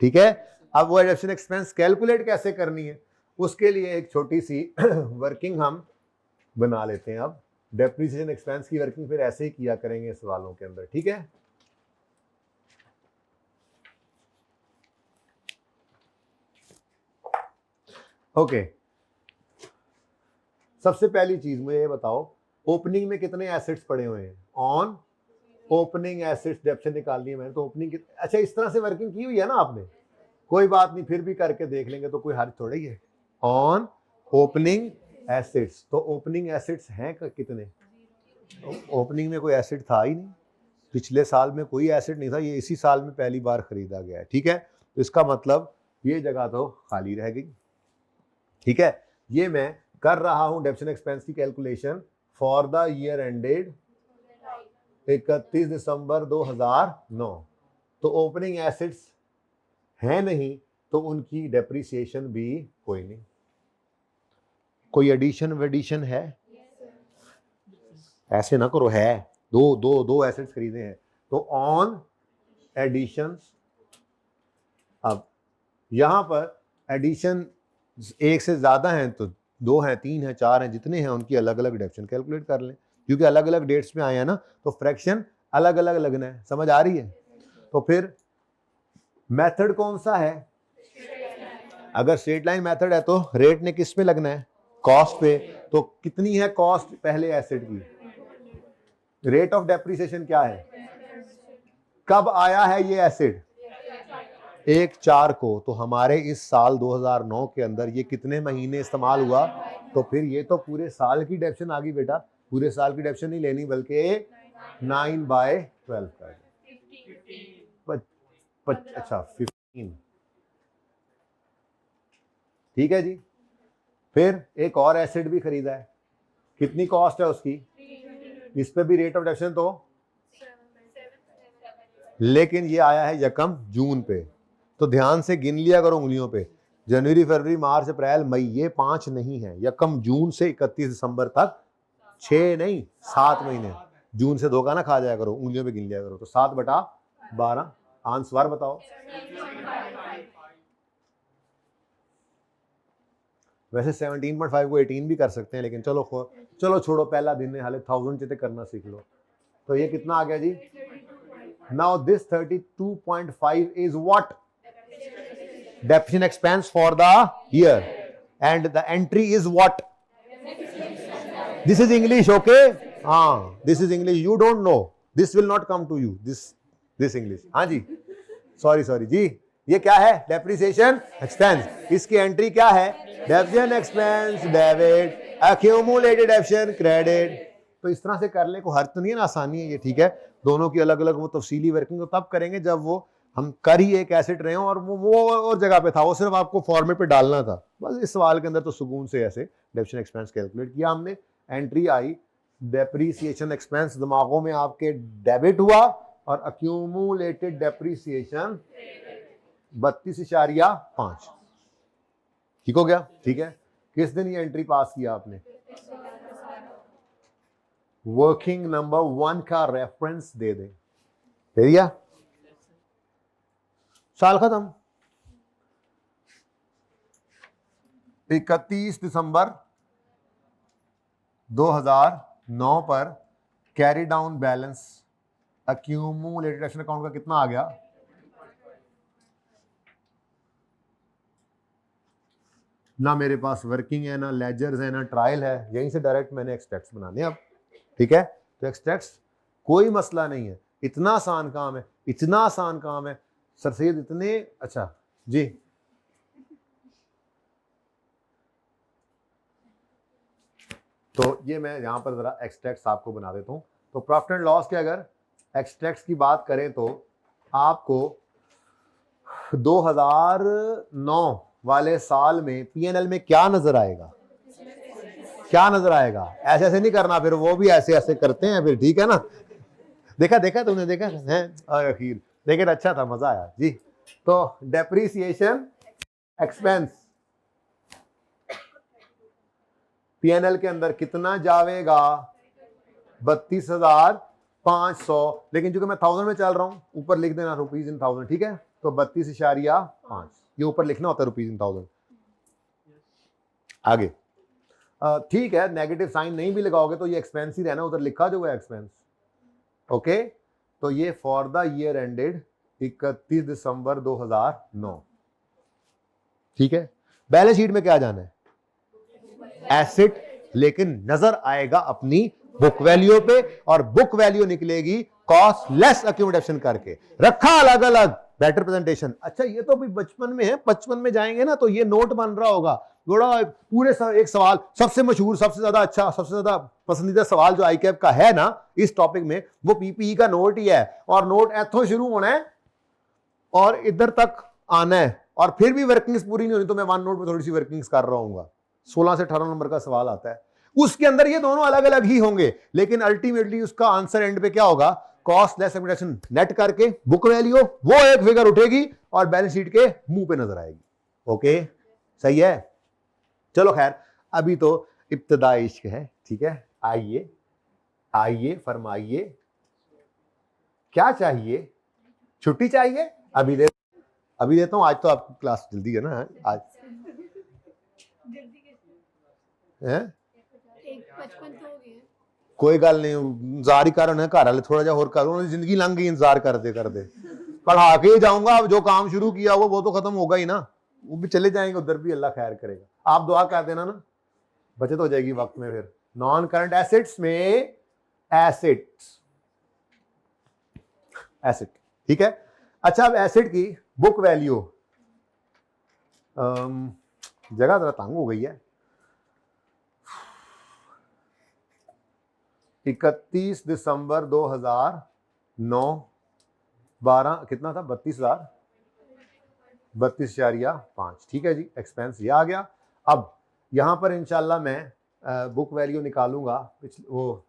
ठीक है। अब वो डेप्रिसिएशन एक्सपेंस कैलकुलेट कैसे करनी है, उसके लिए एक छोटी सी वर्किंग हम बना लेते हैं। अब डेप्रिसिएशन एक्सपेंस की वर्किंग फिर ऐसे ही किया करेंगे सवालों के अंदर, ठीक है। ओके, सबसे पहली चीज मुझे ये बताओ, ओपनिंग में कितने एसेट्स पड़े हुए हैं? ऑन ओपनिंग एसेट्स डेप्शन निकालनी है मैंने, तो ओपनिंग अच्छा इस तरह से वर्किंग की हुई है ना आपने, कोई बात नहीं, फिर भी करके देख लेंगे, तो कोई हर्ज थोड़ा ही है। ऑन ओपनिंग एसेट्स, तो ओपनिंग एसेट्स हैं कितने? ओपनिंग में कोई एसेट था ही नहीं, पिछले साल में कोई एसेट नहीं था, ये इसी साल में पहली बार खरीदा गया है, ठीक है। तो इसका मतलब ये जगह तो खाली रह गई, ठीक है। ये मैं कर रहा हूं डेप्शन एक्सपेंस की calculation for the year ended 31 दिसंबर 2009। तो ओपनिंग एसेट्स है नहीं, तो उनकी डेप्रिसिएशन भी कोई नहीं। कोई एडिशन वेडिशन है? ऐसे ना करो, है दो एसेट्स खरीदे हैं, तो ऑन एडिशंस। अब यहां पर एडिशन एक से ज्यादा हैं तो 2 हैं, 3 हैं, 4 हैं, जितने हैं उनकी अलग अलग डेप्शन कैलकुलेट कर लें, क्योंकि अलग अलग डेट्स में आए हैं ना, तो फ्रैक्शन अलग अलग लगना है, समझ आ रही है। तो फिर मेथड कौन सा है? अगर स्ट्रेट लाइन मेथड है तो रेट ने किस पे लगना है? कॉस्ट पे। तो कितनी है कॉस्ट पहले एसेट की? रेट ऑफ डेप्रिसिएशन क्या है? कब आया है ये एसेट? 1/4 को। तो हमारे इस साल 2009 के अंदर ये कितने महीने इस्तेमाल हुआ? तो फिर ये तो पूरे साल की डेप्शन आ गई बेटा, पूरे साल की डेप्शन नहीं लेनी, बल्कि 9/12 कर, अच्छा 15, ठीक है जी। फिर एक और एसेट भी खरीदा है, कितनी कॉस्ट है उसकी, इस पे भी रेट ऑफ डिडक्शन तो, लेकिन ये आया है यकम जून पे, तो ध्यान से गिन लिया करो उंगलियों पे, जनवरी फरवरी मार्च अप्रैल मई, ये 5 नहीं है, यकम जून से 31 दिसंबर तक 6 नहीं 7 महीने। जून से धोखा ना खा जाया करो, उंगलियों पे गिन लिया करो। तो 7/12, आंसर बताओ। वैसे 17.5 को 18 भी कर सकते हैं, लेकिन चलो छोड़ो, पहला दिन है हाले 1000 चिते करना सीख लो। तो ये कितना आ गया जी? Now this 32.5 is what? Depreciation expense for the year, and the entry is what? This is English, okay? हाँ, this is English, you don't know, this will not come to you, this English. हाँ जी, sorry जी। ये क्या है? Depreciation expense. इसकी entry क्या है? Depreciation expense debit, accumulated depreciation credit. तो इस तरह से करने को हर्ज तो नहीं है ना, आसानी है ये, ठीक है? दोनों की अलग अलग वो तफसीली वर्किंग तो तब करेंगे जब वो हम कर ही एक एसेट रहे हो और वो और जगह पे था, वो सिर्फ आपको फॉर्मेट पे डालना था बस। इस सवाल के अंदर तो सुकून से ऐसे डेप्रिसिएशन एक्सपेंस कैलकुलेट किया हमने। एंट्री आई डेप्रिसिएशन एक्सपेंस, दिमागों में आपके डेबिट हुआ, और एक्यूमुलेटेड डेप्रिसिएशन 32.5। ठीक हो गया? ठीक है। किस दिन ये एंट्री पास किया आपने? वर्किंग नंबर 1 का रेफरेंस दे दिया, साल खत्म। 31 दिसंबर 2009 पर carry down balance accumulated action account का कितना आ गया? ना मेरे पास वर्किंग है, ना लेजर्स है, ना ट्रायल है, यहीं से डायरेक्ट मैंने एक्सट्रैक्ट्स बनाने अब। ठीक है, तो एक्सट्रैक्ट्स कोई मसला नहीं है, इतना आसान काम है, इतना आसान काम है सर सैयद, इतने अच्छा जी। तो ये मैं यहां पर जरा एक्सट्रैक्ट्स आपको बना देता हूं। तो प्रॉफिट एंड लॉस के अगर एक्सट्रैक्ट्स की बात करें तो आपको 2009 वाले साल में पीएनएल में क्या नजर आएगा? क्या नजर आएगा? ऐसे ऐसे नहीं करना, फिर वो भी ऐसे ऐसे करते हैं फिर, ठीक है ना? देखा तुमने, देखा है अखीर, लेकिन अच्छा था, मजा आया जी। तो डेप्रिसिएशन एक्सपेंस पीएनएल के अंदर कितना जाएगा? 32,500, लेकिन चूंकि मैं 1000 में चल रहा हूं, ऊपर लिख देना रुपीज इन 1000, ठीक है? तो 32.5 ये ऊपर लिखना होता है रुपीज इन 1000। आगे ठीक है, नेगेटिव साइन नहीं भी लगाओगे तो ये एक्सपेंस ही रहना, उधर लिखा जो है एक्सपेंस। ओके, तो ये फॉर द ईयर एंडेड 31 दिसंबर 2009। ठीक है, बैलेंस शीट में क्या जाना है? एसेट, लेकिन नजर आएगा अपनी बुक वैल्यू पे, और बुक वैल्यू निकलेगी कॉस्ट लेस एक्यूमुलेशन करके, रखा अलग अलग, बेटर प्रेजेंटेशन। अच्छा, ये तो भी बचपन में है, 55 में जाएंगे ना तो ये नोट बन रहा होगा बड़ा पूरे एक सवाल, सबसे मशहूर, सबसे ज्यादा अच्छा, सबसे ज्यादा पसंदीदा सवाल जो आईकैप का है ना इस टॉपिक में, वो पीपीई का नोट ही है। और नोट इथों शुरू होना है और इधर तक आना है, और फिर भी वर्किंग्स पूरी नहीं होनी तो मैं वन नोट में थोड़ी सी वर्किंग्स कर रहा हूँ। 16 से 18 नंबर का सवाल आता है, उसके अंदर ये दोनों अलग अलग ही होंगे, लेकिन अल्टीमेटली उसका आंसर एंड पे क्या होगा? कॉस्ट लेस एक्यूमुलेशन नेट करके बुक वैल्यू, वो एक फिगर उठेगी और बैलेंस शीट के मुंह पे नजर आएगी। ओके, सही है? चलो खैर, अभी तो इब्तिदा इश्क है, ठीक है? आइए आइए, फरमाइए क्या चाहिए? छुट्टी चाहिए? अभी देता हूं, आज तो आपकी क्लास जल्दी है ना, आज है? कोई गल नहीं, इंतजार ही कर रहे घर वाले, थोड़ा जा और करो, जिंदगी लंघ गई इंतजार करते करते, पढ़ा के ही जाऊंगा। अब जो काम शुरू किया वो तो खत्म होगा ही ना, वो भी चले जाएंगे उधर भी, अल्लाह खैर करेगा। आप दुआ कर देना ना, बचत हो जाएगी वक्त में। फिर नॉन करंट एसेट्स में एसेट, ठीक है? अच्छा, अब एसेट की बुक वैल्यू, जगह जरा तंग हो गई है। 31 दिसंबर 2009, 12 कितना था? 32,000, 32.5। ठीक है जी, एक्सपेंस ये आ गया। अब यहाँ पर इंशाल्लाह मैं बुक वैल्यू निकालूंगा वो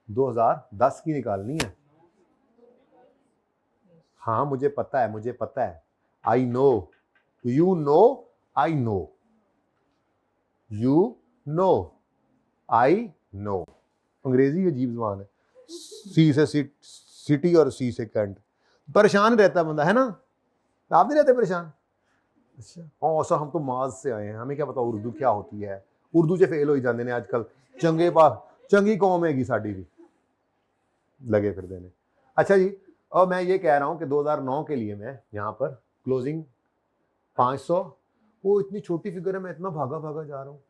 2010 की निकालनी है। हाँ मुझे पता है, I know, you know, I know, you know, I know. अंग्रेजी अजीब ज़बान है, सी से सिटी और सी से कैंट। परेशान रहता बंदा, है ना? आप नहीं रहते परेशान? अच्छा हाँ, ऐसा हम तो माज से आए हैं, हमें क्या पता उर्दू क्या होती है। उर्दू से फेल हो ही जाते हैं आजकल, चंगी कौम हैगी साड़ी भी लगे फिर देने। अच्छा जी, और मैं ये कह रहा हूँ कि 2009 के लिए मैं यहाँ पर क्लोजिंग 500, वो इतनी छोटी फिगर है, मैं इतना भागा भागा जा रहा हूँ।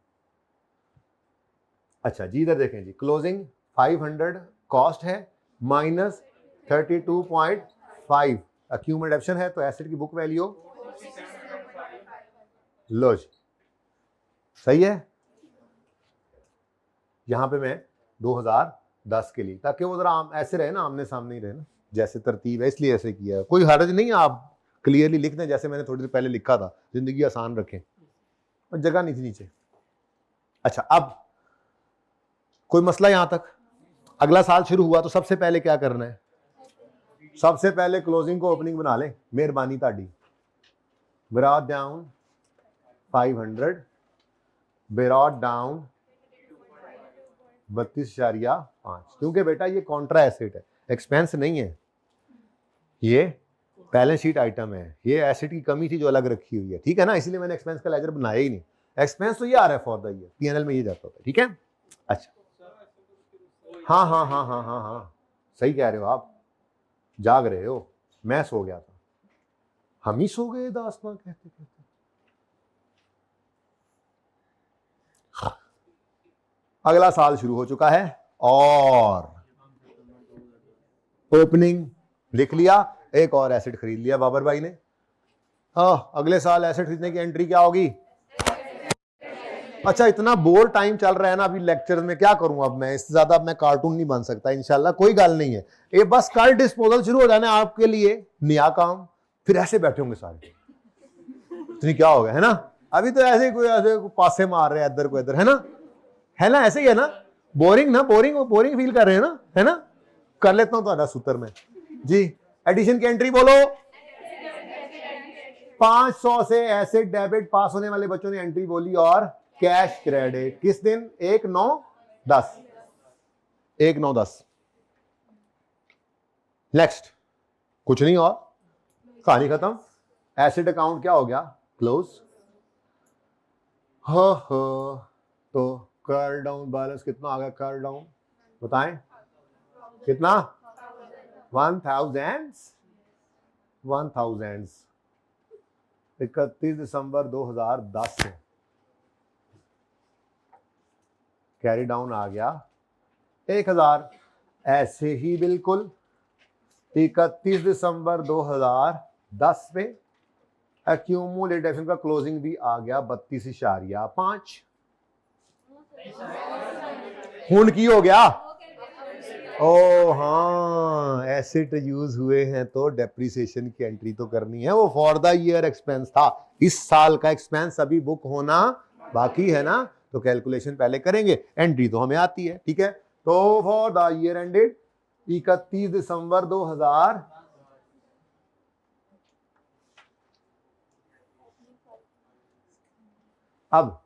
अच्छा जी, इधर देखें जी, क्लोजिंग 500 कॉस्ट है माइनस 32.5 अक्यूमुलेशन है, तो एसेट की बुक वैल्यू लो जी, सही है। यहां पे मैं 2010 के लिए, ताकि वो जरा ऐसे रहे ना, आमने सामने ही रहे ना, जैसे तरतीब है, इसलिए ऐसे किया है। कोई हर्ज नहीं है, आप क्लियरली लिख दें जैसे मैंने थोड़ी देर पहले लिखा था, जिंदगी आसान रखें, और जगह नहीं थी नीचे। अच्छा, अब कोई मसला यहां तक? अगला साल शुरू हुआ तो सबसे पहले क्या करना है? सबसे पहले क्लोजिंग को ओपनिंग बना लें, मेहरबानी ताड़ी। ब्रॉट डाउन 500, ब्रॉट डाउन 32.5, क्योंकि बेटा ये कॉन्ट्रा एसेट है, एक्सपेंस नहीं है, ये बैलेंस शीट आइटम है, ये एसेट की कमी थी जो अलग रखी हुई है, ठीक है ना? इसलिए मैंने एक्सपेंस का लेजर बनाया ही नहीं। एक्सपेंस तो ये आ रहा है फॉर द ईयर, पीएनएल में ये जाता होता है, ठीक है? अच्छा, हाँ, सही कह रहे हो आप, जाग रहे हो, मैं सो गया था, हम ही सो गए दास्तान कहते कहते। अगला साल शुरू हो चुका है और ओपनिंग लिख लिया, एक और एसेट खरीद लिया बाबर भाई ने। अगले साल एसेट खरीदने की एंट्री क्या होगी? अच्छा, इतना बोर टाइम चल रहा है ना अभी लेक्चर में, क्या करूं अब मैं, इससे ज्यादा अब मैं कार्टून नहीं बन सकता इंशाल्लाह, कोई गल नहीं है। ये बस कल डिस्पोजल शुरू हो जाना है आपके लिए, नया काम, फिर ऐसे बैठे होंगे सारे, इतनी क्या हो गया, है ना? अभी तो ऐसे कोई पासे मार रहे हैं इधर को इधर, है ना? ऐसे ही है ना? बोरिंग फील कर रहे हैं ना, है ना? कर लेता हूं तो सूत्र में जी। एडिशन की एंट्री बोलो। 500 से एसेट डेबिट पास होने वाले बच्चों ने एंट्री बोली, और कैश क्रेडिट किस दिन? 1/9/10, 1/9/10। नेक्स्ट, कुछ नहीं और, कहानी खत्म। एसेट अकाउंट क्या हो गया? क्लोज। तो कर्ल डाउन बैलेंस कितना आ गया? कर्ल डाउन बताएं कितना? 1000। 31 दिसंबर 2010 से कैरी डाउन आ गया 1000, ऐसे ही बिल्कुल 31 दिसंबर 2010 पे एक्यूमुलेशन का क्लोजिंग भी आ गया 32.5। हुन की हो गया? ओ हाँ, एसेट यूज हुए हैं तो डेप्रिसिएशन की एंट्री तो करनी है, वो फॉर द ईयर एक्सपेंस था, इस साल का एक्सपेंस अभी बुक होना बाकी है ना, तो कैलकुलेशन पहले करेंगे, एंट्री तो हमें आती है, ठीक है? तो फॉर द ईयर एंडेड 31 दिसंबर 2000, अब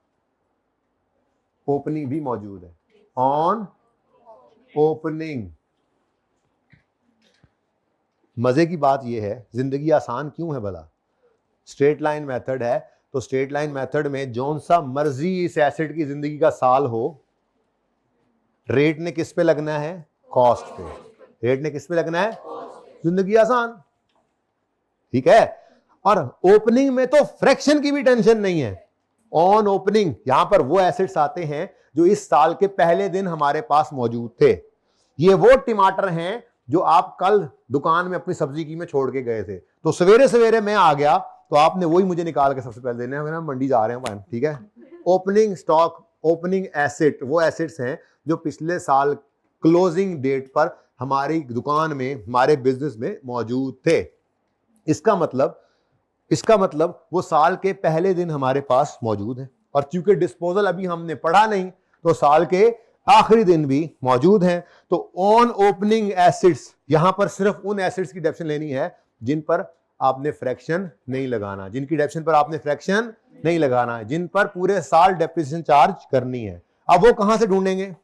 ओपनिंग भी मौजूद है, ऑन ओपनिंग। मजे की बात यह है, जिंदगी आसान क्यों है भला? स्ट्रेट लाइन मेथड है, तो स्ट्रेट लाइन मेथड में जौन सा मर्जी इस एसेट की जिंदगी का साल हो, रेट ने किस पे लगना है? कॉस्ट पे। रेट ने किस पे लगना है? जिंदगी आसान, ठीक है? और ओपनिंग में तो फ्रैक्शन की भी टेंशन नहीं है। ऑन ओपनिंग यहां पर वो एसेट्स आते हैं जो इस साल के पहले दिन हमारे पास मौजूद थे। ये वो टमाटर हैं जो आप कल दुकान में अपनी सब्जी की में छोड़ के गए थे, तो सवेरे सवेरे मैं आ गया तो आपने वही मुझे निकाल के सबसे पहले देने हैं, मंडी जा रहे हैं, ठीक है? ओपनिंग स्टॉक, ओपनिंग एसेट वो एसेट्स हैं जो पिछले साल क्लोजिंग डेट पर हमारी दुकान में, हमारे बिजनेस में मौजूद थे। इसका मतलब वो साल के पहले दिन हमारे पास मौजूद है, और चूंकि डिस्पोजल अभी हमने पढ़ा नहीं तो साल के आखिरी दिन भी मौजूद हैं। तो ऑन ओपनिंग एसिड्स, यहां पर सिर्फ उन एसिड्स की डेफिनेशन लेनी है जिन पर आपने फ्रैक्शन नहीं लगाना, जिनकी डेफिनेशन पर आपने फ्रैक्शन नहीं लगाना, जिन पर पूरे साल डेप्रिसिएशन चार्ज करनी है। अब वो कहां से ढूंढेंगे?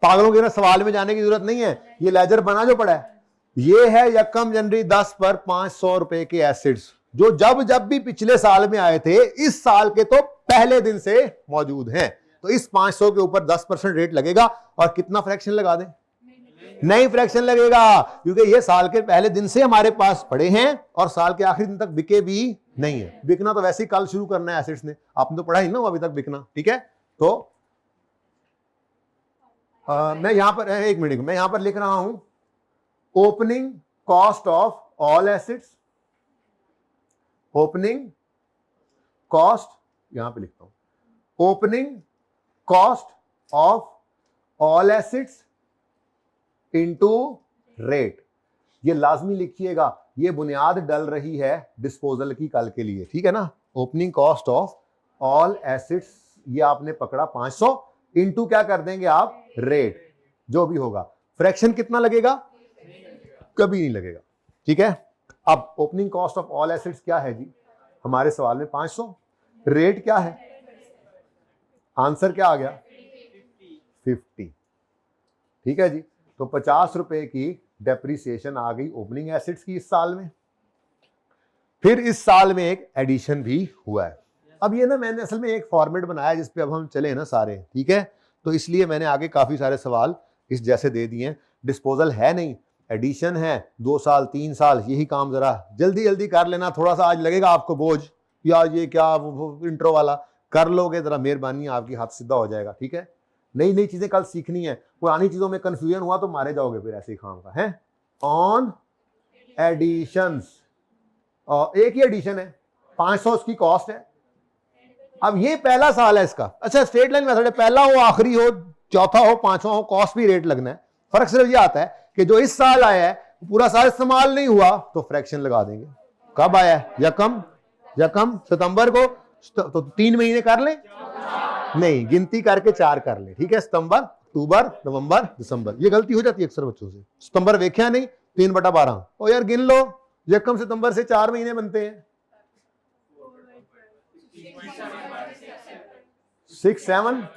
पागलों के सवाल में जाने की जरूरत नहीं है, ये लेजर बना जो पड़ा है, ये है यकम जनवरी 10 पर 500 रुपए के एसिड्स, जो जब भी पिछले साल में आए थे, इस साल के तो पहले दिन से मौजूद हैं। तो इस 500 के ऊपर 10% रेट लगेगा, और कितना फ्रैक्शन लगा दें? नहीं फ्रैक्शन लगेगा, क्योंकि ये साल के पहले दिन से हमारे पास पड़े हैं और साल के आखिरी दिन तक बिके भी नहीं है। बिकना तो वैसे ही कल शुरू करना है एसिड्स ने, आपने तो पढ़ा ही ना अभी तक बिकना, ठीक है। तो मैं यहां पर एक मिनट, मैं यहां पर लिख रहा हूं opening cost of all acids, opening cost, यहां पे लिखता हूं opening cost of all acids into rate. ये लाजमी लिखिएगा, ये बुनियाद डल रही है डिस्पोजल की कल के लिए, ठीक है ना। Opening cost of all acids, ये आपने पकड़ा 500, इनटू क्या कर देंगे आप? रेट, जो भी होगा। फ्रैक्शन कितना लगेगा? कभी नहीं लगेगा, ठीक है। अब opening cost of all acids क्या है जी हमारे सवाल में? 500। रेट क्या है? आंसर क्या आ गया? 50, ठीक है जी। तो 50 रुपए की डेप्रिसिएशन आ गई ओपनिंग एसिड्स की इस साल में। फिर इस साल में एक एडिशन भी हुआ है। अब ये ना मैंने असल में एक फॉर्मेट बनाया जिस पे अब हम चले ना सारे, ठीक है। तो इसलिए मैंने आगे काफी सारे सवाल इस जैसे दे दिए हैं। डिस्पोजल है नहीं, एडिशन है, 2 साल 3 साल, यही काम जरा जल्दी जल्दी कर लेना। थोड़ा सा आज लगेगा आपको बोझ, यार ये क्या इंट्रो वाला, कर लोगे जरा मेहरबानी, आपकी हाथ सीधा हो जाएगा, ठीक है। नई नई चीजें कल सीखनी है, पुरानी चीजों में कंफ्यूजन हुआ तो मारे जाओगे फिर ऐसे ही खाम का है। ऑन एडिशंस, और एक ही एडिशन है, 500 उसकी कॉस्ट है। अब ये पहला साल है इसका, अच्छा स्ट्रेट लाइन मेथड है, पहला हो, आखिरी हो, चौथा हो, पांचवा हो, कॉस्ट भी रेट लगना है। फर्क सिर्फ ये आता है कि जो इस साल आया है पूरा साल इस्तेमाल नहीं हुआ तो फ्रैक्शन लगा देंगे। कब आया है? यकम सितंबर को, तो 3 महीने कर ले, नहीं गिनती करके 4 कर ले, ठीक है। सितंबर, अक्टूबर, नवंबर, दिसंबर। ये गलती हो जाती है अक्सर बच्चों से, सितंबर देखा नहीं, 3/12। ओ यार गिन लो, यकम सितंबर से 4 महीने बनते हैं, 6 7,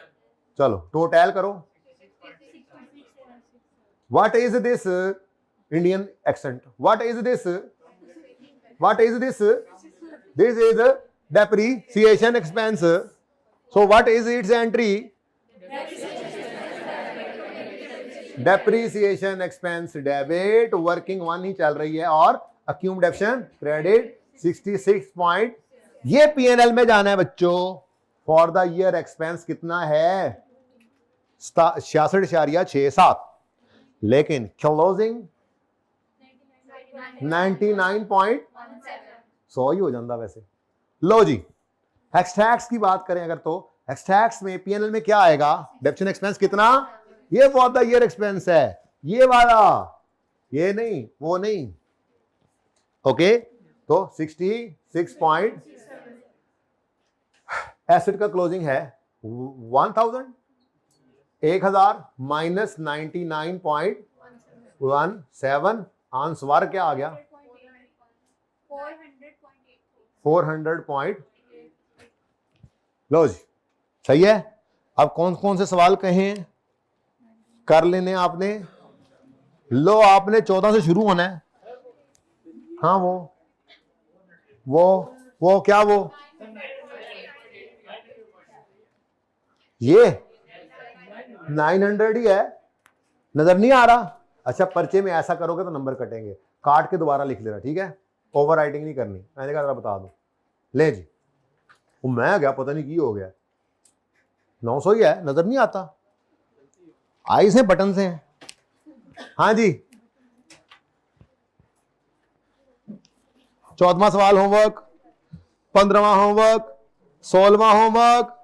चलो टोटल करो। What is this Indian accent? What is this? This is depreciation expense. So what is its entry? Depreciation expense debit, working 1 ही चल रही है, और accumulation credit 66 ये P&L में जाना है बच्चों। फॉर द ईयर एक्सपेंस कितना है? 66.67, लेकिन क्लोजिंग 99.100 ही हो जाता वैसे। लो जी, एक्स-टैक्स की बात करें अगर, तो एक्स-टैक्स में P&L में क्या आएगा? डेप्रिसिएशन एक्सपेंस कितना? ये फॉर द ईयर एक्सपेंस है, ये वाला, ये नहीं, वो नहीं, ओके। तो 66 एसेट का क्लोजिंग है 1000 माइनस 99.17, आंसर क्या आ गया? 400. लो जी, सही है। अब कौन कौन से सवाल कहे कर लेने आपने? लो, आपने 14 से शुरू होना है। हाँ वो क्या, वो ये 900 ही है, नजर नहीं आ रहा? अच्छा, पर्चे में ऐसा करोगे तो नंबर कटेंगे, काट के दोबारा लिख लेना, ठीक है। ओवर राइटिंग नहीं करनी, मैंने कहा बता दो। ले जी, वो मैं गया, पता नहीं की हो गया, 900 ही है, नजर नहीं आता। आईज है, बटन से हैं। हाँ जी, 14वां सवाल होमवर्क, 15वां होमवर्क, 16वां होमवर्क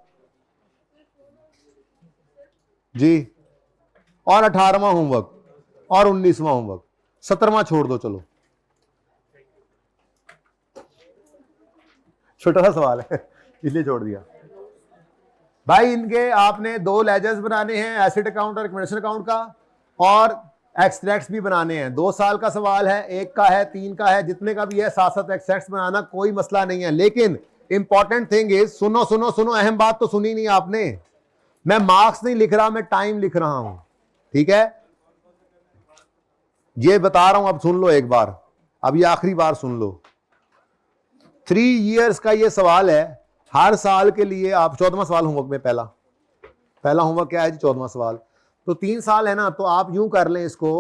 जी। और 18वां होमवर्क और 19वां होमवर्क, 17वां छोड़ दो। चलो छोटा सा सवाल है इसलिए छोड़ दिया भाई। इनके आपने 2 लेजर्स बनाने हैं, एसेट अकाउंट और एक्विजिशन अकाउंट का, और एक्सट्रैक्ट्स भी बनाने हैं। 2 साल का सवाल है, 1 का है, 3 का है, जितने का भी है, 7 एक्सट्रैक्ट्स बनाना कोई मसला नहीं है। लेकिन इंपॉर्टेंट थिंग इज, सुनो सुनो सुनो, अहम बात तो सुनी नहीं आपने। मैं मार्क्स नहीं लिख रहा, मैं टाइम लिख रहा हूं, ठीक है? ये बता रहा हूं, अब सुन लो एक बार, अब ये आखिरी बार सुन लो। 3 इयर्स का ये सवाल है, हर साल के लिए आप 14वां सवाल होमवर्क में, पहला होमवर्क क्या है जी? 14वां सवाल। तो 3 साल है ना, तो आप यूं कर लें, इसको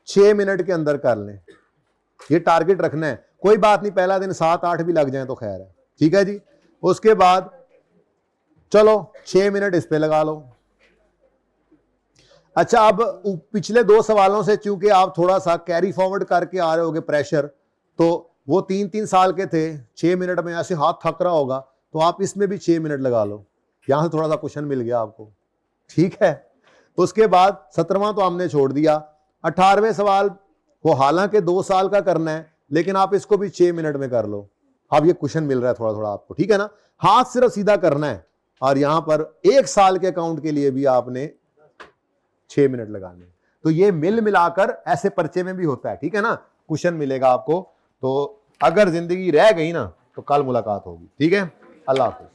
6 मिनट के अंदर कर लें, ये टारगेट रखना है। कोई बात नहीं, पहला दिन 7-8 भी लग जाए तो खैर है, ठीक है जी। उसके बाद चलो 6 मिनट इस पे लगा लो। अच्छा, अब पिछले 2 सवालों से चूंकि आप थोड़ा सा कैरी फॉरवर्ड करके आ रहे होगे प्रेशर, तो वो 3-3 साल के थे, 6 मिनट में ऐसे हाथ थक रहा होगा, तो आप इसमें भी 6 मिनट लगा लो। यहां से थोड़ा सा क्वेश्चन मिल गया आपको, ठीक है? उसके बाद 17वां तो हमने छोड़ दिया। 18वें सवाल वो हालांकि 2 साल का करना है, लेकिन आप इसको भी 6 मिनट में कर लो। अब ये क्वेश्चन मिल रहा है थोड़ा थोड़ा आपको, ठीक है ना? हाथ सिर्फ सीधा करना है, और यहां पर 1 साल के अकाउंट के लिए भी आपने 6 मिनट लगाने। तो ये मिल मिलाकर ऐसे पर्चे में भी होता है, ठीक है ना? क्वेश्चन मिलेगा आपको। तो अगर जिंदगी रह गई ना, तो कल मुलाकात होगी, ठीक है? अल्लाह हाफिज़।